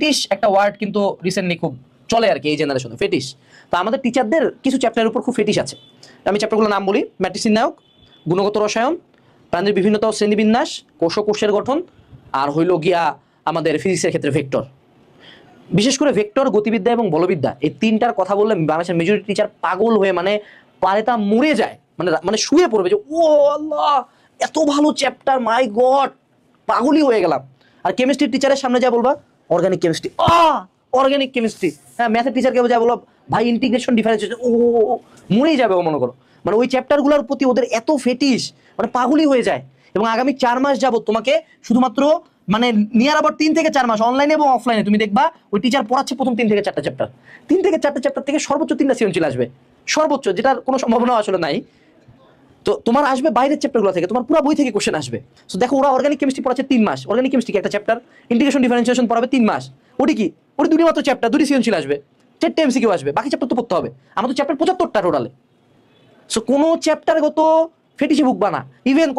Fetish একটা word কিন্তু recently খুব চলে আর কি এই জেনারেশনে, ফেটিশ। তো আমাদের টিচারদের কিছু চ্যাপ্টারের উপর খুব ফেটিশ আছে। আমি চ্যাপ্টারগুলোর নাম বলি: ম্যাট্রিক্স নির্ণায়ক, গুণগত রসায়ন, প্রাণীর বিভিন্নতা ও শ্রেণীবিন্যাস, কোষ ও কোষের গঠন, আর হইল গিয়া আমাদের ফিজিক্সের ক্ষেত্রে ভেক্টর। বিশেষ করে ভেক্টর, গতিবিদ্যা এবং বলবিদ্যা, এই তিনটার কথা বললে বাংলাদেশের মেজরিটি টিচার পাগল হয়ে মানে পারেতা মরে যায়, মানে মানে শুয়ে পড়বে যে ও আল্লাহ এত ভালো চ্যাপ্টার, মাই গড, পাগলই হয়ে গেলাম। আর কেমিস্ট্রির টিচারের সামনে যা বলবা অর্গানিক কেমিস্ট্রি, অর্গানিক কেমিস্ট্রি। হ্যাঁ, ম্যাথের টিচারকে যা বলবো ভাই ইন্টিগ্রেশন ডিফারেন্সিয়েশন, ও মরেই যাবে ও, মনে করো। মানে ওই চ্যাপ্টারগুলোর প্রতি ওদের এত ফেটিস, মানে পাগলই হয়ে যায়। এবং আগামী 4 মাস যাবত তোমাকে শুধুমাত্র মানে নিয়ার আবার 3 থেকে 4 মাস অনলাইনে এবং অফলাইনে তুমি দেখবা ওই টিচার পড়াচ্ছে প্রথম 3 থেকে 4টা চ্যাপ্টার, 3 থেকে 4টা চ্যাপ্টার থেকে সর্বোচ্চ 3টা সৃজনশীল আসবে, সর্বোচ্চ, যেটার কোনো সম্ভাবনা আসলে নাই। তো তোমার আসবে বাইরের চ্যাপ্টারগুলো থেকে, তোমার পুরো বই থেকে কোশ্চেন আসবে। সো দেখো, ওরা অর্গানিক কেমিস্ট্রি পড়াচ্ছে 3 মাস, অর্গানিক কেমিস্ট্রি একটা চ্যাপ্টার, ইন্টিগ্রেশন ডিফারেন্সিয়েশন পড়াবে 3 মাস। ওটি কি, ওটি দুটি মাত্র চ্যাপ্টার, দুটি সৃজনশীল আসবে, 4টে এমসিকিউ আসবে, বাকি চ্যাপ্টার তো পড়তে হবে। আমাদের চ্যাপ্টার 75টা টোটালে। সো কোনো চ্যাপ্টার গত ফেটিসে ভুগবা না। ইভেন